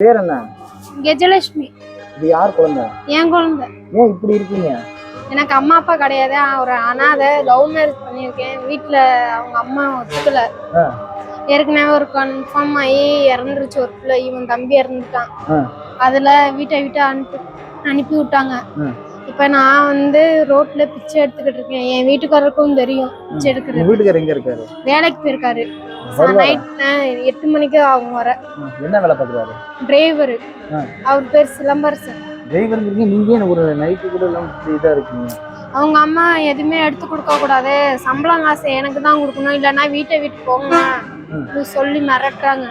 பேர் என்ன? கெஜலட்சுமி. இது யார் குழந்தை? என் குழந்தை. ஏன் இப்படி இருக்கீங்க? எனக்கு அம்மா அப்பா கிடையாது. ஒரு அனாதை. லவ் மேரேஜ் பண்ணியிருக்கேன். வீட்டில் அவங்க அம்மா ஒத்துக்கல. ஏற்கனவே ஒரு கன்ஃபார்ம் ஆகி இறந்துருச்சு ஒரு பிள்ளை. இவன் தம்பி இறந்துட்டான். அதில் வீட்டை விட்டு அனுப்பி விட்டாங்க. இப்போ நான் ரோட்ல பிச்சை எடுத்துக்கிட்டு இருக்கேன். என் வீட்டுக்காரருக்கும் தெரியும் பிச்சை எடுக்கிறது. வீட்டுக்காரர் எங்க இருக்காரு? வேலைக்கு போயிருக்காரு. நைட் 8 மணிக்கு அவங்க வர. என்ன வேலை பார்க்குறாரு? டிரைவர். அவர் பேர் சிலம்பரசன். டிரைவர் நீங்க ஒரு நைட்டு கூட எல்லாம் இதா இருக்கீங்க. அவங்க அம்மா எதுவுமே எடுத்து கொடுக்க கூடாது, சம்பளம் காசு எனக்கு தான் கொடுக்கணும், இல்லைன்னா வீட்டை விட்டு போங்க சொல்லி மிரட்டுறாங்க.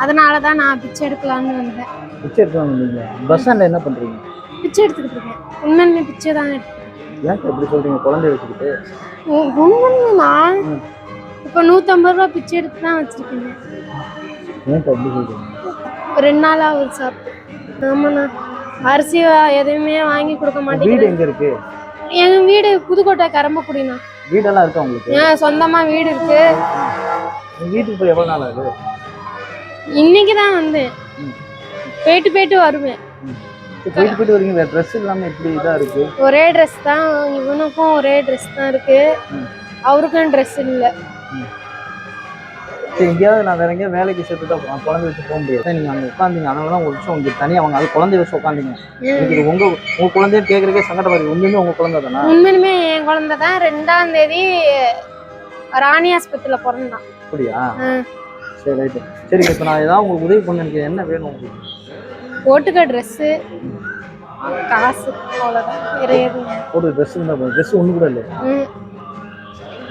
அதனாலதான் நான் பிச்சை எடுக்கலான்னு வந்தேன். பிச்சை எடுக்கலாம்னு பஸ் ஸ்டாண்ட்ல என்ன பண்றீங்க? பிச்சை எடுத்துக்கிட்டு இருக்கேன். உண்மையுமே பிச்சை தான் எடுத்துக்கிறேன். ஏன் இப்படி சொல்றீங்க? குழந்தை வச்சுக்கிட்டு உண்மையுமா இப்ப 150 ரூபா பிச்சை எடுத்து தான் வச்சிருக்கீங்க. ஏன் அப்படி சொல்றீங்க? 2 நாள் ஆகுது சாப்பிட்டு. ஆமாண்ணா, அரிசி எதுவுமே வாங்கி கொடுக்க மாட்டேன். வீடு எங்க இருக்கு? எங்க வீடு புதுக்கோட்டை கரம்பக்குடிண்ணா. வீடெல்லாம் இருக்கா உங்களுக்கு? சொந்தமா வீடு இருக்கு. வீட்டுக்கு போய் எவ்வளவு நாள் ஆகுது? இன்னைக்குதான் வந்தேன். போயிட்டு வருவேன். போயிட்டு வரீங்க. வேற ட்ரெஸ் இல்லாம இப்படி இதா இருக்கு. ஒரே ட்ரெஸ் தான். இவனுக்கும் ஒரே ட்ரெஸ் தான் இருக்கு. அவருக்கும் ட்ரெஸ் இல்லை. சரி, எங்கேயாவது நான் வேற எங்கேயாவது வேலைக்கு சேர்த்து தான் குழந்தை வச்சு போக முடியாது. நீங்க அங்கே உட்காந்தீங்க, அதனால தான் ஒரு விஷயம் உங்களுக்கு தனியாக அவங்க அது குழந்தை வச்சு உட்காந்தீங்க. உங்க குழந்தைய கேட்கறதுக்கே சங்கடம் வருது. உண்மையுமே உங்க குழந்தை தானே? உண்மையுமே என் குழந்தை தான். 2ஆம் தேதி ராணி ஆஸ்பத்திரியில பிறந்தான். அப்படியா? சரி, ரைட்டு. சரி, இப்போ நான் ஏதாவது உங்களுக்கு உதவி பண்ண எனக்கு என்ன வேணும் உங்களுக்கு? போட்டுக்க ட்ரெஸ்ஸு, காசு, அவ்வளோதான். போட்டு ட்ரெஸ் இருந்தால் போதும். ட்ரெஸ் ஒன்று கூட இல்லை.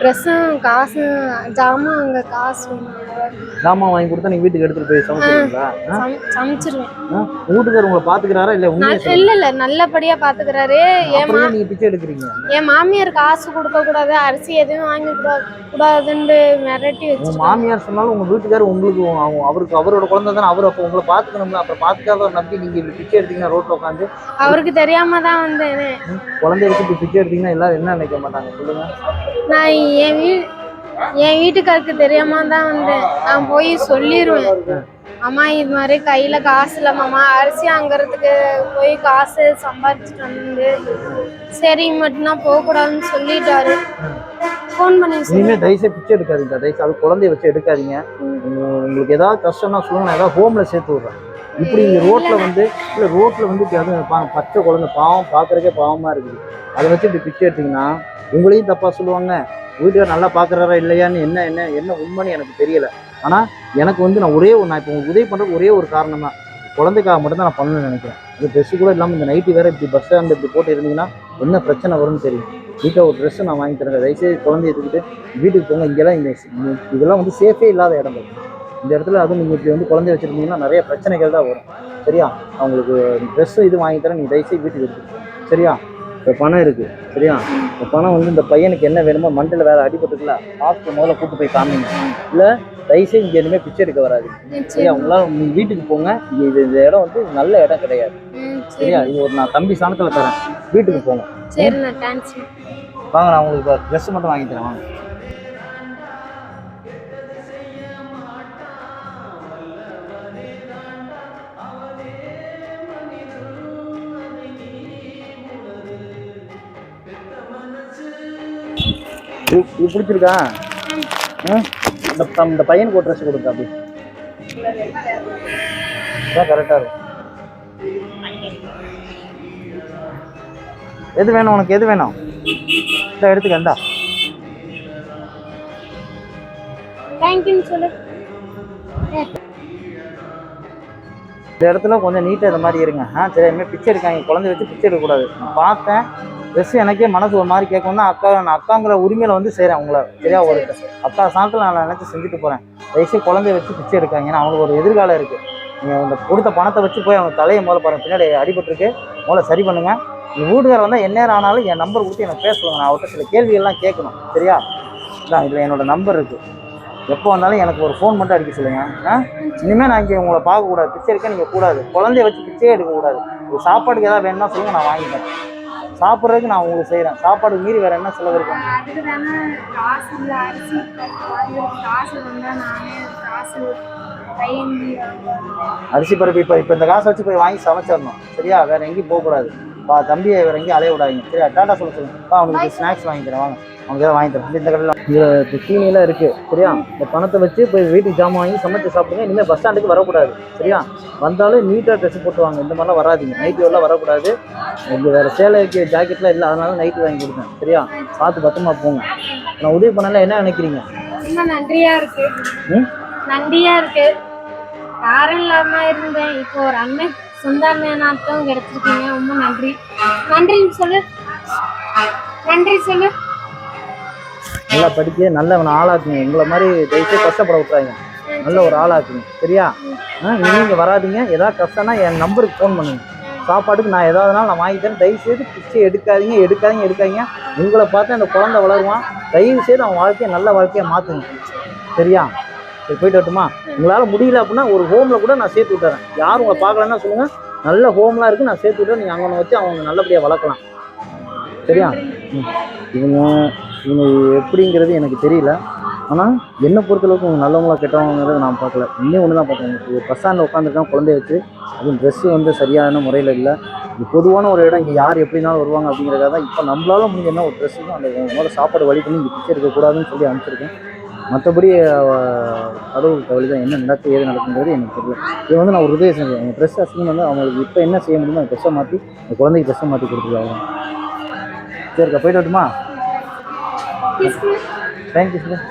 ட்ரெஸ்ஸும் காசும் ஜாமான். அங்கே காசு ஜாமான் வாங்கி கொடுத்தா நீங்கள் வீட்டுக்கு எடுத்துகிட்டு போய் சமைச்சிருவீங்களா? சமைச்சிருவேன். வீட்டுக்காரர் உங்களை பார்த்துக்கிறாரா? இல்லை இல்லை நல்லபடியாக பார்த்துக்கிறாரு. நீங்கள் பிச்சை எடுக்கிறீங்க. என் மாமியார் காசு கொடுக்க கூடாது, அரிசி எதுவும் வாங்கி கூடாதுன்னு மிரட்டி வச்சு. மாமியார் சொன்னாலும் உங்கள் வீட்டுக்காரர் உங்களுக்கு அவருக்கு அவரோட குழந்தை தானே. அவர் அப்போ உங்களை பார்த்துக்கணும்ல. அப்புறம் பார்த்துக்காத நம்பி நீங்கள் இப்படி பிச்சை எடுத்தீங்கன்னா ரோட்டில் உட்காந்து. அவருக்கு தெரியாம தான் வந்தேன். குழந்தைய வச்சு பிச்சை எடுத்தீங்கன்னா எல்லாரும் என்ன நினைக்க மாட்டாங்க சொல்லுங்க? நான் என் வீட்டுக்காருக்கு தெரியாம தான் வந்தேன். நான் போய் சொல்லிடுவேன், அம்மா இது மாதிரி கையில காசு இல்லம்மா, அரிசி வாங்குறதுக்கு போய் காசு சம்பாதிச்சுட்டு வந்து சரி மட்டும்தான் போகக்கூடாதுன்னு சொல்லிட்டாரு. ஃபோன் பண்ணி இனிமே தயவுசெய்து பிச்சை எடுக்காதீங்க. தயவுசெய்து அது குழந்தைய வச்சு எடுக்காதீங்க. உங்களுக்கு ஏதாவது கஷ்டம்னா சொல்லுங்க, நான் ஏதாவது ஹோம்ல சேர்த்து விடுறேன். இப்படி ரோட்ல அது பச்சை குழந்தை பாவம், பார்க்கறதுக்கே பாவமா இருக்குது. அதை வச்சு இப்படி பிச்சை எடுத்தீங்கன்னா உங்களையும் தப்பா சொல்லுவாங்க. வீட்டுக்கார நல்லா பார்க்குறாரா இல்லையான்னு என்ன உண்மைன்னு எனக்கு தெரியல. ஆனால் எனக்கு நான் நான் இப்போ உங்களுக்கு உதவி பண்ணுறது ஒரே ஒரு காரணம் தான். குழந்தைக்காக மட்டும்தான் நான் பண்ணணும்னு நினைக்கிறேன். அது ட்ரெஸ்ஸு கூட இல்லாமல் இந்த நைட்டு வேறு இப்படி பஸ் ஸ்டாண்டில் இப்படி போட்டு இருந்தீங்கன்னா என்ன பிரச்சனை வரும்னு தெரியும். வீட்டில் ஒரு ட்ரெஸ்ஸு நான் வாங்கி தரேன். தயவுசெய்து குழந்தைய எடுத்துக்கிட்டு வீட்டுக்கு போங்க. இங்கெல்லாம் இதெல்லாம் சேஃபே இல்லாத இடம் தான். இந்த இடத்துல அதுவும் நீங்கள் இப்படி குழந்தைய வச்சுருந்தீங்கன்னா நிறைய பிரச்சனைகள் தான் வரும். சரியா? அவங்களுக்கு ட்ரெஸ்ஸு இது வாங்கி தரேன். நீங்கள் தயவுசெய்து வீட்டுக்கு எடுத்துக்கோங்க. சரியா? இப்போ பணம் இருக்குது. சரியா? இப்போ பணம் இந்த பையனுக்கு என்ன வேணுமோ, மண்டல வேறு அடிபட்டுருக்குல, ஹாஸ்பிட்டல் முதல்ல கூப்பிட்டு போய் காமிங்க. இல்லை தயவுசெய்து இங்கே இனிமேல் பிச்சை எடுக்க வராது. சரியா? உங்களால் நீங்கள் வீட்டுக்கு போங்க. இந்த இடம் நல்ல இடம் கிடையாது. சரியா? இது நான் தம்பி சாணத்தில் தரேன். வீட்டுக்கு போங்க. வாங்க, நான் உங்களுக்கு ட்ரெஸ் மட்டும் வாங்கி தரேன். வாங்க. இது பிடிச்சிருக்கா? இந்த பையனுக்கு ஒரு ட்ரெஸ் கொடுங்க. அப்படி கரெக்டாக இருக்கும். எது வேணும் உனக்கு? எது வேணும்? எடுத்துக்க. இந்தா இந்த இடத்துல கொஞ்சம் நீட்டாக இந்த மாதிரி இருங்க. சரி, இனிமேல் பிச்சை எடுக்காங்க. குழந்தை வச்சு பிச்சை எடுக்கக்கூடாது. பார்த்தேன் ட்ரெஸ் எனக்கே மனசு ஒரு மாதிரி கேட்கும் தான். நான் அக்காங்கிற உரிமையில செய்கிறேன் உங்களை. சரியா? ஒரு அக்கா சாணத்தில் நான் நினச்சி செஞ்சுட்டு போகிறேன். தயவுசெய்து குழந்தைய வச்சு பிச்சை எடுக்காங்க. ஏன்னா அவங்களுக்கு ஒரு எதிர்காலம் இருக்குது. நீங்கள் இந்த கொடுத்த பணத்தை வச்சு போய் அவங்க தலையை முதல்ல பாருங்கள். பின்னாடி அடிபட்டுருக்கு, முதல்ல சரி பண்ணுங்கள். என் வீட்டுக்காரர் வந்தால் என்ன நேரம் ஆனாலும் என் நம்பர் கொடுத்து எனக்கு பேச சொல்லுங்க. நான் அவர்கிட்ட சில கேள்விகள்லாம் கேட்கணும். சரியா? இதான் இதில் என்னோடய நம்பர் இருக்குது. எப்போ வந்தாலும் எனக்கு ஒரு ஃபோன் மட்டும் அடிக்க சொல்லுங்கள். இனிமேல் நான் இங்கே உங்களை பார்க்கக்கூடாது. பிச்சை எடுக்க நீங்கள் கூடாது. குழந்தைய வச்சு பிச்சையே எடுக்கக்கூடாது. ஒரு சாப்பாடுக்கு ஏதாவது வேணும்னா சொல்லுங்கள், நான் வாங்கிக்கிறேன். சாப்பிட்றதுக்கு நான் உங்களுக்கு செய்கிறேன். சாப்பாடு மீறி வேறு என்ன செலவு இருக்கும்? கையேந்தி வாங்குவாங்க. அரிசி பருப்பு இப்போ இந்த காசை வச்சு போய் வாங்கி சமைச்சிடணும் சரியா? வேற எங்கேயும் போகக்கூடாது. தம்பியை வேற எங்கேயும் அலைய விடாதீங்க சரியா? டாட்டா சொல்லுங்கப்பா. அவனுக்கு ஸ்நாக்ஸ் வாங்கி தரேன் வாங்க. அவங்க ஏதாவது வாங்கி தரேன். இந்த கடையில் இதில் சீனியெல்லாம் இருக்குது சரியா? இந்த பணத்தை வச்சு போய் வீட்டுக்கு ஜாமான் வாங்கி சமைச்சு சாப்பிடுங்க. இனிமேல் பஸ் ஸ்டாண்டுக்கு வரக்கூடாது சரியா? வந்தாலும் நீட்டாக ட்ரெஸ் போட்டு வாங்க. இந்த மாதிரிலாம் வராதிங்க. நைட்டு எல்லாம் வரக்கூடாது. இங்கே வேறு சேலைக்கு ஜாக்கெட்லாம் இல்லை, அதனால நைட்டு வாங்கி கொடுத்தேன் சரியா? பார்த்து பத்திரமா போங்க. நான் உதவி பண்ணல என்ன நினைக்கிறீங்க? ரொம்ப நன்றியா இருக்கு. நன்றியா இருக்கு. யாரும் இல்லாம இருந்தேன், இப்போ ஒரு அண்ணன் சொந்த அண்ணனாட்டம் கிடைச்சிருக்கீங்க. ரொம்ப நன்றி. நன்றி சொல்லு. நன்றி சொல்லு. நல்லா படிக்க நல்லவனை ஆளாக்குங்க. எங்களை மாதிரி தயவுசெய்து கஷ்டப்பட விட்டுறாங்க. நல்ல ஒரு ஆளாக்குங்க சரியா? நீங்கள் வராதிங்க. ஏதாவது கஷ்டம்னா என் நம்பருக்கு ஃபோன் பண்ணுங்க. சாப்பாட்டுக்கு நான் ஏதாவதுனாலும் நான் வாங்கி தரேன். தயவுசெய்து பிச்சை எடுக்காதீங்க. உங்களை பார்த்து அந்த குழந்தை வளருவான். தயவுசெய்து அவன் வாழ்க்கையை நல்ல வாழ்க்கையை மாற்றுங்க சரியா? சரி போயிட்டு வரட்டுமா? உங்களால் முடியல அப்படின்னா ஒரு ஹோமில் கூட நான் சேர்த்து விட்டுறேன். யாரும் உங்களை பார்க்கலன்னா சொல்லுங்கள். நல்ல ஹோம்லாம் இருக்குது, நான் சேர்த்து விட்டுறேன். நீங்கள் அங்கே வச்சு அவங்க நல்லபடியாக வளர்க்கலாம் சரியா? இவங்க எப்படிங்கிறது எனக்கு தெரியல. ஆனால் என்னை பொறுத்தளவுக்கு அவங்க நல்லவங்களா கெட்டவங்கிறத நான் பார்க்கல. இன்னும் ஒன்று தான் பார்த்தேன். ஒரு பஸ் ஸ்டாண்டில் உட்காந்துருக்கான் குழந்தைய வச்சு. அதுவும் ட்ரெஸ்ஸு வந்து சரியான முறையில் இல்லை. இது பொதுவான ஒரு இடம். இங்கே யார் எப்படினாலும் வருவாங்க அப்படிங்கிறக்காக தான் இப்போ நம்மளால முடிஞ்ச என்ன ஒரு ட்ரெஸ்ஸு தான் அந்த முதல்ல சாப்பாடு வழி பண்ணி இங்கே பிச்சை இருக்கக்கூடாதுன்னு சொல்லி அனுப்பிச்சிருக்கேன். மற்றபடி கடவுள் கவலை தான். என்ன நடக்குது ஏது நடக்குங்கிறது எனக்கு தெரியல. இது வந்து நான் ஒரு உதவி செஞ்சேன். அவங்க ட்ரெஸ் அசிங்கம் வந்து அவங்களுக்கு இப்போ என்ன செய்ய முடியுமோ அந்த ட்ரெஸ்ஸை மாற்றி அந்த குழந்தைக்கு ட்ரெஸ்ஸை மாற்றி கொடுத்துருக்காங்க. சரிக்கா போயிட்டு வரட்டுமா? Thank you sir.